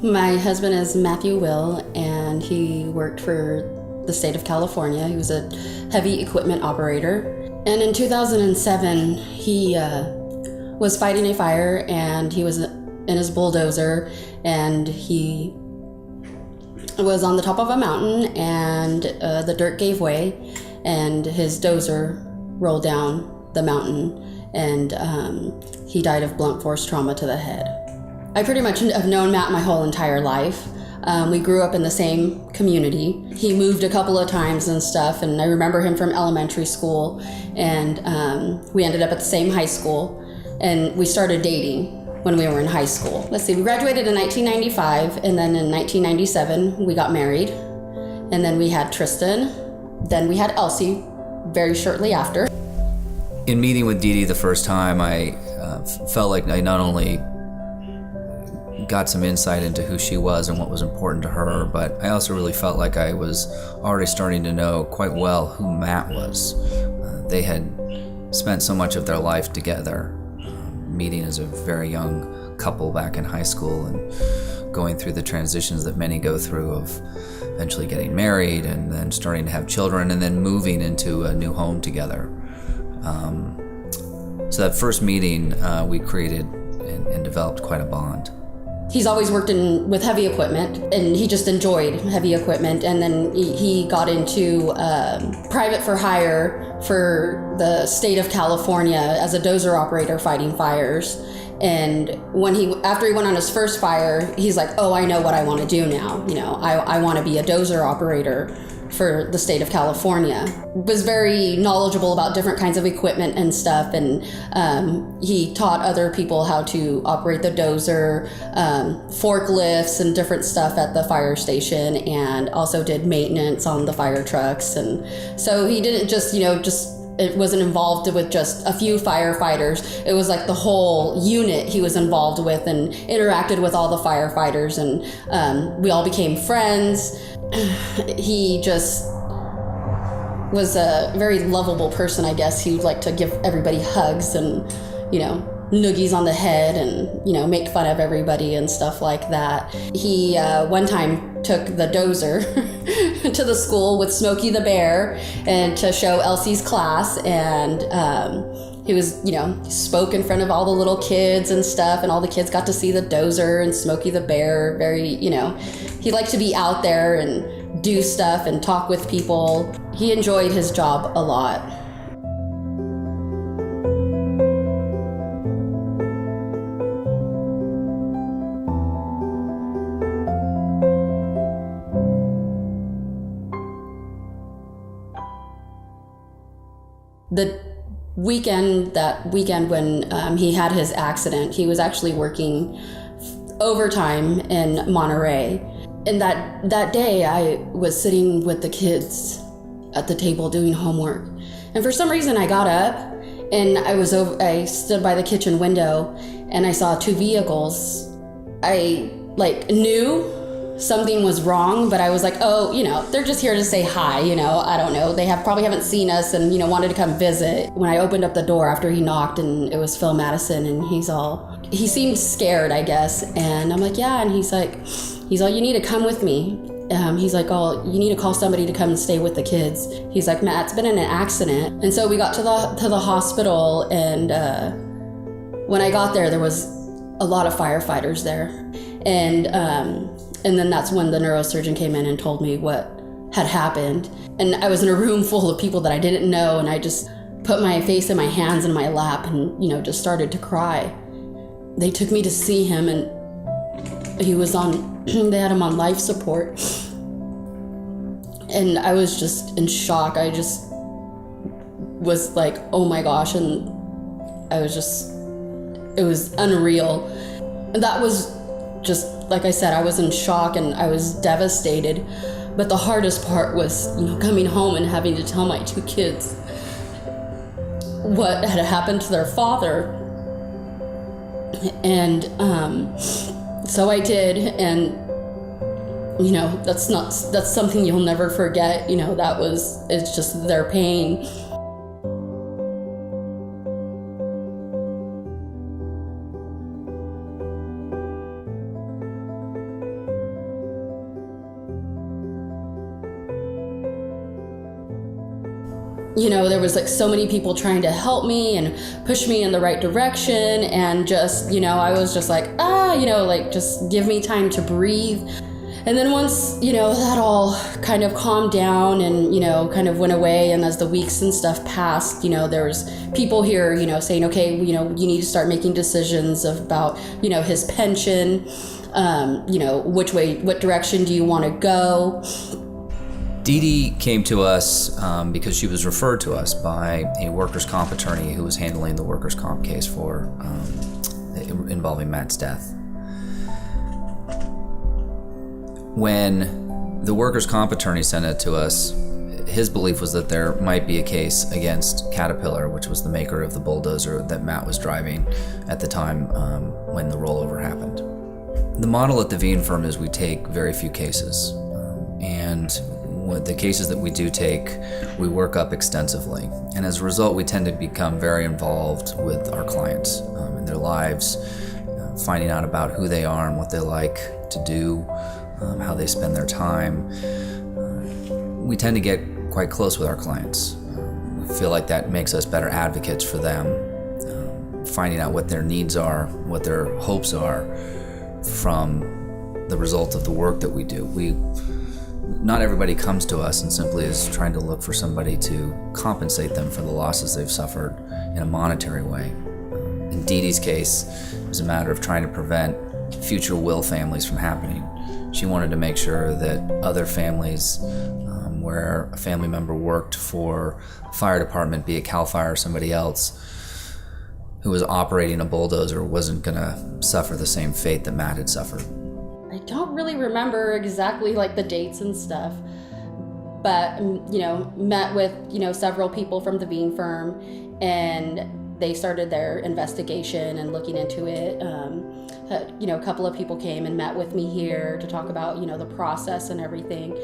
My husband is Matthew Will, and he worked for the state of California. He was a heavy equipment operator. And in 2007, he was fighting a fire, and he was in his bulldozer, and he was on the top of a mountain, and the dirt gave way, and his dozer rolled down the mountain, and he died of blunt force trauma to the head. I pretty much have known Matt my whole entire life. We grew up in the same community. He moved a couple of times and stuff, and I remember him from elementary school, and we ended up at the same high school, and we started dating when we were in high school. Let's see, we graduated in 1995, and then in 1997, we got married, and then we had Tristan, then we had Elsie very shortly after. In meeting with Dee Dee the first time, I felt like I not only got some insight into who she was and what was important to her, but I also really felt like I was already starting to know quite well who Matt was. They had spent so much of their life together, meeting as a very young couple back in high school and going through the transitions that many go through of eventually getting married and then starting to have children and then moving into a new home together. So that first meeting, we created and developed quite a bond. He's always worked with heavy equipment, and he just enjoyed heavy equipment, and then he got into private for hire for the state of California as a dozer operator fighting fires. And after he went on his first fire, he's like, oh, I know what I want to do now. I want to be a dozer operator for the state of California. Was very knowledgeable about different kinds of equipment and stuff, and he taught other people how to operate the dozer, forklifts and different stuff at the fire station, and also did maintenance on the fire trucks. And so he didn't just it wasn't involved with just a few firefighters. It was like the whole unit he was involved with and interacted with all the firefighters, and we all became friends. He just was a very lovable person, I guess. He would like to give everybody hugs and, noogies on the head and, make fun of everybody and stuff like that. He one time took the dozer to the school with Smokey the Bear and to show Elsie's class, and he was, spoke in front of all the little kids and stuff, and all the kids got to see the dozer and Smokey the Bear. Very, he liked to be out there and do stuff and talk with people. He enjoyed his job a lot. That weekend when he had his accident, he was actually working overtime in Monterey. And that day I was sitting with the kids at the table doing homework. And for some reason I got up and I stood by the kitchen window and I saw two vehicles. I knew something was wrong, but I was like, oh, they're just here to say hi, I don't know. They probably haven't seen us and, wanted to come visit. When I opened up the door after he knocked, and it was Phil Madison, and he seemed scared, I guess. And I'm like, yeah. And he's like, you need to come with me. He's like, oh, you need to call somebody to come and stay with the kids. He's like, Matt's been in an accident. And so we got to the hospital, and when I got there was a lot of firefighters there. And then that's when the neurosurgeon came in and told me what had happened. And I was in a room full of people that I didn't know, and I just put my face in my hands in my lap and, just started to cry. They took me to see him, and they had him on life support. And I was just in shock. I just was like, oh my gosh. And it was unreal. And that was just, like I said, I was in shock and I was devastated. But the hardest part was, coming home and having to tell my two kids what had happened to their father. And so I did, and that's something you'll never forget. It's just their pain. there was like so many people trying to help me and push me in the right direction, and just, I was just like, like just give me time to breathe. And then once, that all kind of calmed down and, kind of went away, and as the weeks and stuff passed, there was people here, saying, okay, you need to start making decisions about, his pension, what direction do you want to go? Dee Dee came to us because she was referred to us by a workers' comp attorney who was handling the workers' comp case involving Matt's death. When the workers' comp attorney sent it to us, his belief was that there might be a case against Caterpillar, which was the maker of the bulldozer that Matt was driving at the time when the rollover happened. The model at the Veen firm is we take very few cases, and the cases that we do take, we work up extensively. And as a result, we tend to become very involved with our clients in their lives, finding out about who they are and what they like to do, how they spend their time. We tend to get quite close with our clients. We feel like that makes us better advocates for them, finding out what their needs are, what their hopes are from the result of the work that we do. Not everybody comes to us and simply is trying to look for somebody to compensate them for the losses they've suffered in a monetary way. In Dee Dee's case, it was a matter of trying to prevent future will families from happening. She wanted to make sure that other families where a family member worked for a fire department, be it CAL FIRE or somebody else, who was operating a bulldozer wasn't going to suffer the same fate that Matt had suffered. I don't really remember exactly like the dates and stuff, but, met with, several people from the Veen firm, and they started their investigation and looking into it. A couple of people came and met with me here to talk about, the process and everything.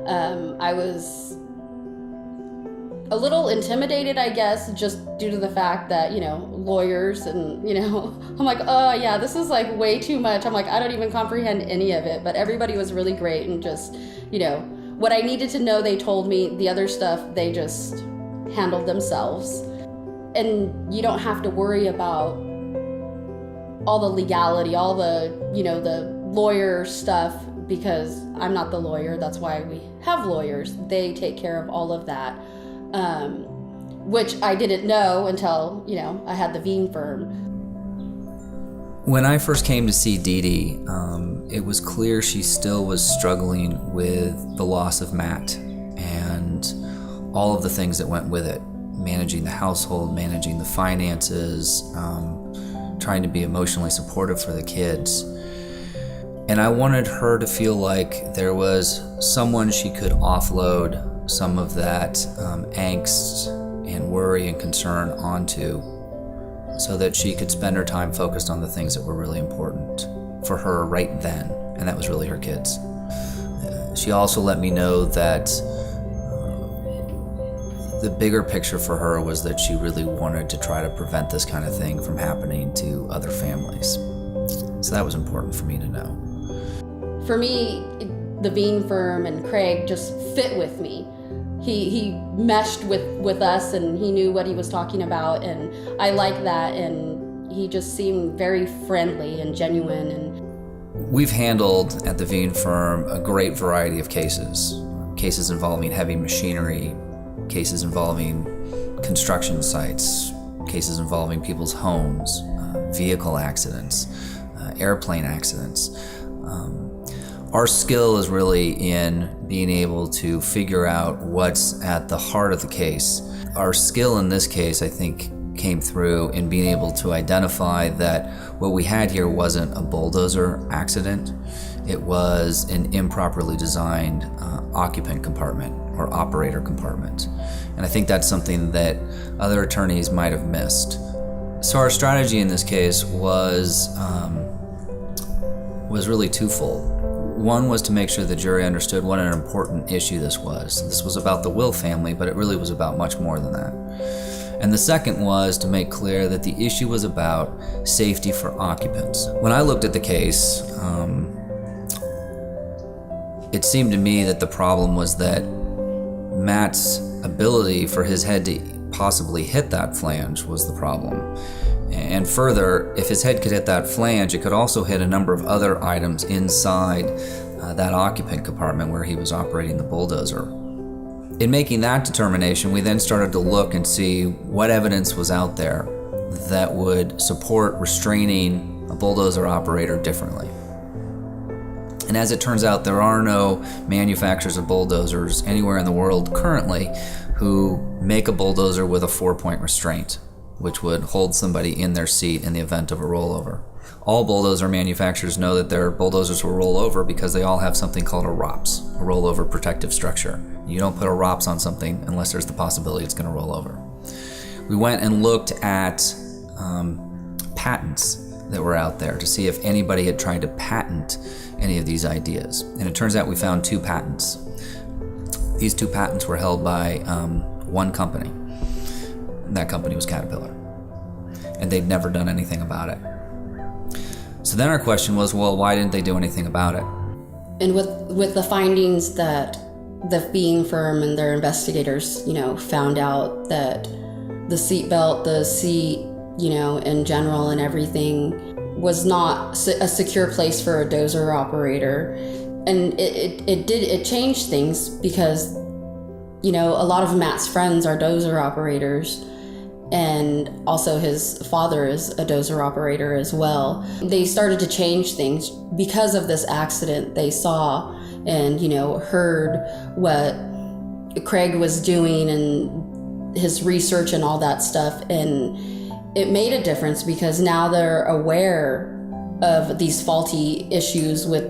I was a little intimidated, I guess, just due to the fact that, lawyers and, I'm like, oh yeah, this is like way too much. I'm like, I don't even comprehend any of it, but everybody was really great and just, what I needed to know, they told me. The other stuff, they just handled themselves. And you don't have to worry about all the legality, all the, the lawyer stuff, because I'm not the lawyer. That's why we have lawyers. They take care of all of that, which I didn't know until, I had the Veen firm. When I first came to see Dee Dee, it was clear she still was struggling with the loss of Matt and all of the things that went with it. Managing the household, managing the finances, trying to be emotionally supportive for the kids. And I wanted her to feel like there was someone she could offload some of that angst and worry and concern onto, so that she could spend her time focused on the things that were really important for her right then, and that was really her kids. She also let me know that the bigger picture for her was that she really wanted to try to prevent this kind of thing from happening to other families. So that was important for me to know. For me, the Veen firm and Craig just fit with me. He meshed with us, and he knew what he was talking about, and I like that, and he just seemed very friendly and genuine. And we've handled at the Veen firm a great variety of cases involving heavy machinery, cases involving construction sites, cases involving people's homes, vehicle accidents, airplane accidents. Our skill is really in being able to figure out what's at the heart of the case. Our skill in this case, I think, came through in being able to identify that what we had here wasn't a bulldozer accident. It was an improperly designed occupant compartment or operator compartment. And I think that's something that other attorneys might have missed. So our strategy in this case was really twofold. One was to make sure the jury understood what an important issue this was. This was about the Will family, but it really was about much more than that. And the second was to make clear that the issue was about safety for occupants. When I looked at the case, it seemed to me that the problem was that Matt's ability for his head to possibly hit that flange was the problem. And further, if his head could hit that flange, it could also hit a number of other items inside that occupant compartment where he was operating the bulldozer. In making that determination, we then started to look and see what evidence was out there that would support restraining a bulldozer operator differently. And as it turns out, there are no manufacturers of bulldozers anywhere in the world currently who make a bulldozer with a 4-point restraint, which would hold somebody in their seat in the event of a rollover. All bulldozer manufacturers know that their bulldozers will roll over because they all have something called a ROPS, a rollover protective structure. You don't put a ROPS on something unless there's the possibility it's going to roll over. We went and looked at patents that were out there to see if anybody had tried to patent any of these ideas. And it turns out we found 2 patents. These 2 patents were held by one company. And that company was Caterpillar. And they'd never done anything about it. So then our question was, well, why didn't they do anything about it? And with the findings that the Veen firm and their investigators, found out that the seatbelt, the seat, in general and everything was not a secure place for a dozer operator. And it changed things because, a lot of Matt's friends are dozer operators, and also his father is a dozer operator as well. They started to change things because of this accident. They saw and, heard what Craig was doing and his research and all that stuff. And it made a difference because now they're aware of these faulty issues with,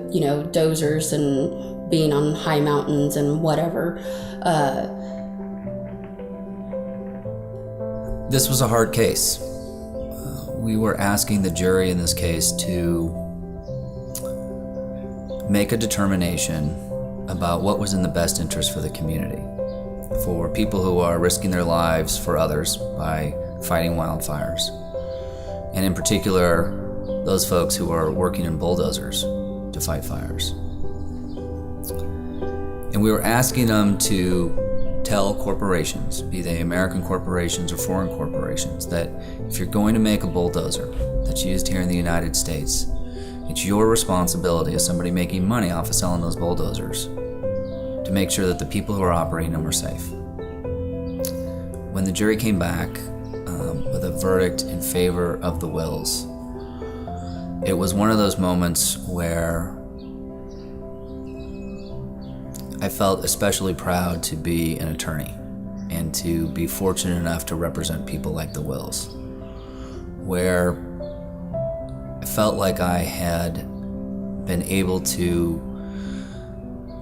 dozers and being on high mountains and whatever. This was a hard case. We were asking the jury in this case to make a determination about what was in the best interest for the community, for people who are risking their lives for others by fighting wildfires, and in particular, those folks who are working in bulldozers to fight fires. And we were asking them to tell corporations, be they American corporations or foreign corporations, that if you're going to make a bulldozer that's used here in the United States, it's your responsibility as somebody making money off of selling those bulldozers to make sure that the people who are operating them are safe. When the jury came back with a verdict in favor of the Wills, it was one of those moments where I felt especially proud to be an attorney and to be fortunate enough to represent people like the Wills, where I felt like I had been able to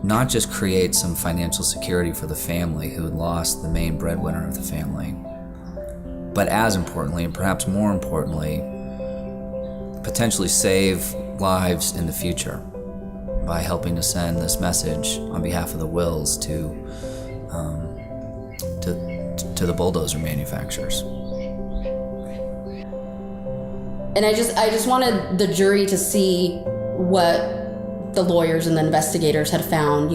not just create some financial security for the family who had lost the main breadwinner of the family, but as importantly, and perhaps more importantly, potentially save lives in the future by helping to send this message on behalf of the Wills to the bulldozer manufacturers. And I just wanted the jury to see what the lawyers and the investigators had found,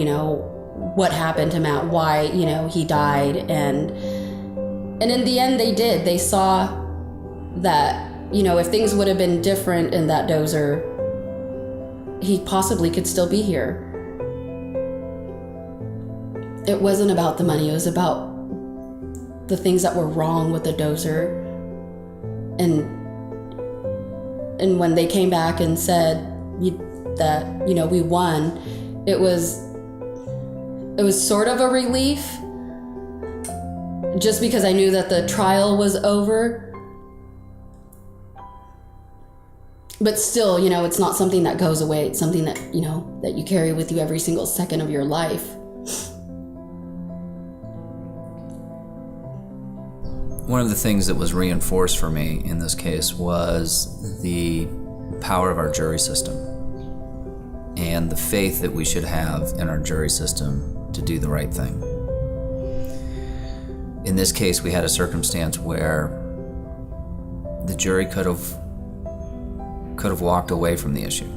what happened to Matt, why, he died. And in the end, they did. They saw that, if things would have been different in that dozer, he possibly could still be here. It wasn't about the money. It was about the things that were wrong with the dozer. And when they came back and said that, we won, it was sort of a relief, just because I knew that the trial was over. But still, it's not something that goes away. It's something that, that you carry with you every single second of your life. One of the things that was reinforced for me in this case was the power of our jury system and the faith that we should have in our jury system to do the right thing. In this case, we had a circumstance where the jury could have walked away from the issue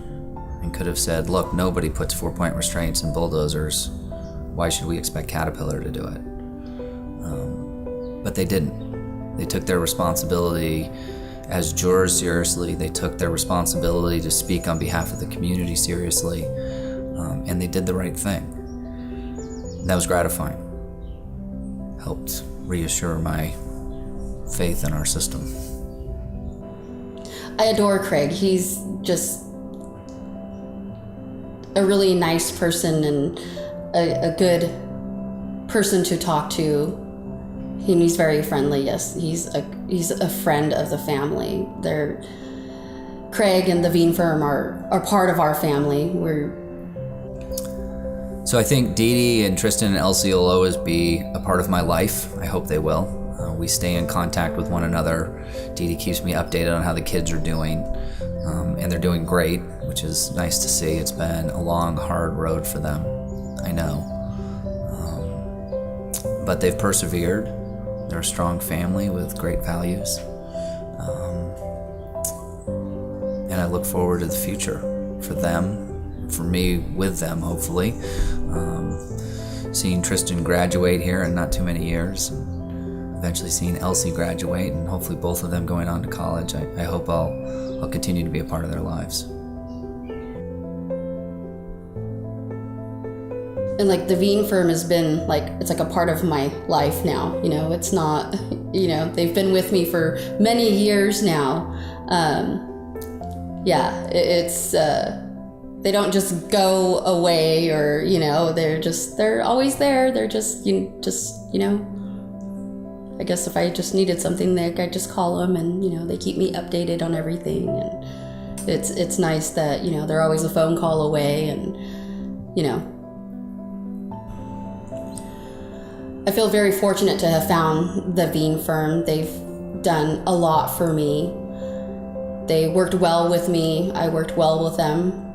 and could have said, look, nobody puts 4-point restraints in bulldozers. Why should we expect Caterpillar to do it? But they didn't. They took their responsibility as jurors seriously. They took their responsibility to speak on behalf of the community seriously, and they did the right thing. And that was gratifying. Helped reassure my faith in our system. I adore Craig. He's just a really nice person and a good person to talk to. He's very friendly. Yes, he's a friend of the family. Craig and the Veen firm are part of our family. So I think Dee Dee and Tristan and Elsie will always be a part of my life. I hope they will. We stay in contact with one another. Dee Dee keeps me updated on how the kids are doing, and they're doing great, which is nice to see. It's been a long, hard road for them, I know. But they've persevered. They're a strong family with great values. And I look forward to the future for them, for me with them, hopefully. Seeing Tristan graduate here in not too many years, and eventually seeing Elsie graduate, and hopefully both of them going on to college. I hope I'll continue to be a part of their lives. And like the Veen firm has been it's like a part of my life now. It's not, they've been with me for many years now. It's they don't just go away, or they're always there. They're just I guess if I just needed something, I just call them, and they keep me updated on everything. And it's nice that they're always a phone call away, and I feel very fortunate to have found the Veen firm. They've done a lot for me. They worked well with me. I worked well with them.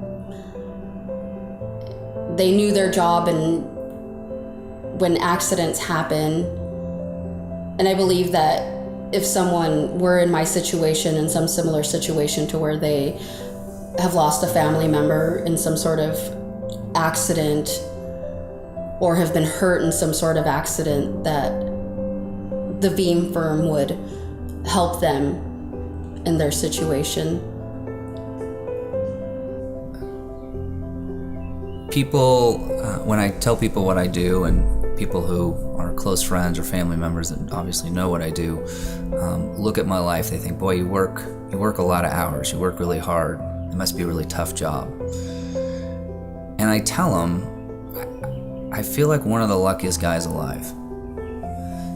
They knew their job, and when accidents happen, and I believe that if someone were in my situation, in some similar situation to where they have lost a family member in some sort of accident, or have been hurt in some sort of accident, that the Veen firm would help them in their situation. People, when I tell people what I do, and people who are close friends or family members that obviously know what I do, look at my life, they think, boy, you work a lot of hours, you work really hard, it must be a really tough job. And I tell them, I feel like one of the luckiest guys alive.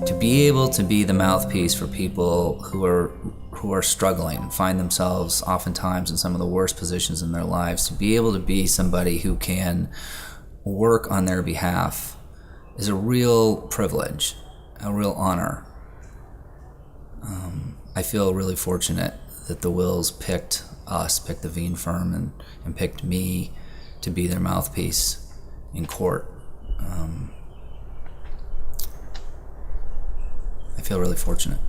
To be able to be the mouthpiece for people who are struggling, find themselves oftentimes in some of the worst positions in their lives, to be able to be somebody who can work on their behalf is a real privilege, a real honor. I feel really fortunate that the Wills picked the Veen firm, and picked me to be their mouthpiece in court. I feel really fortunate.